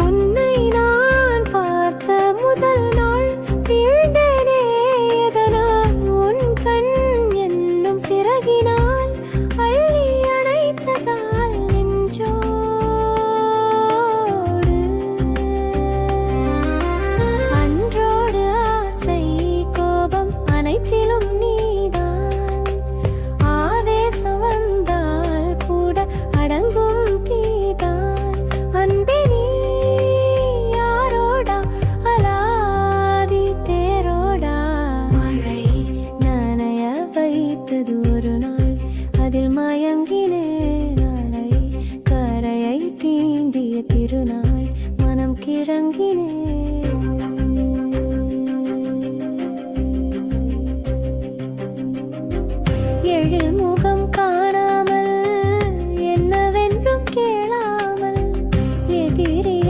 உன்னை நான் பார்த்த முதல் நாள் வீழ்ந்தேனே எதனால் உன் கண் என்னும் சிறகினால் அள்ளி அணைத்ததால் நெஞ்சோடு அன்றோடு ஆசை கோபம் அனைத்திலும் நீதான் ஆவேசம் வந்தால் கூட அடங்கும் தீதான் அன்பே நீ யாரோடா அலாதி தேரோடா மழை நனைய வைத்தது ஒரு நாள் அதில் மயங்கினேன் அலை கரையை தீண்டிய திருநாள் மனம் கிறங்கினேன்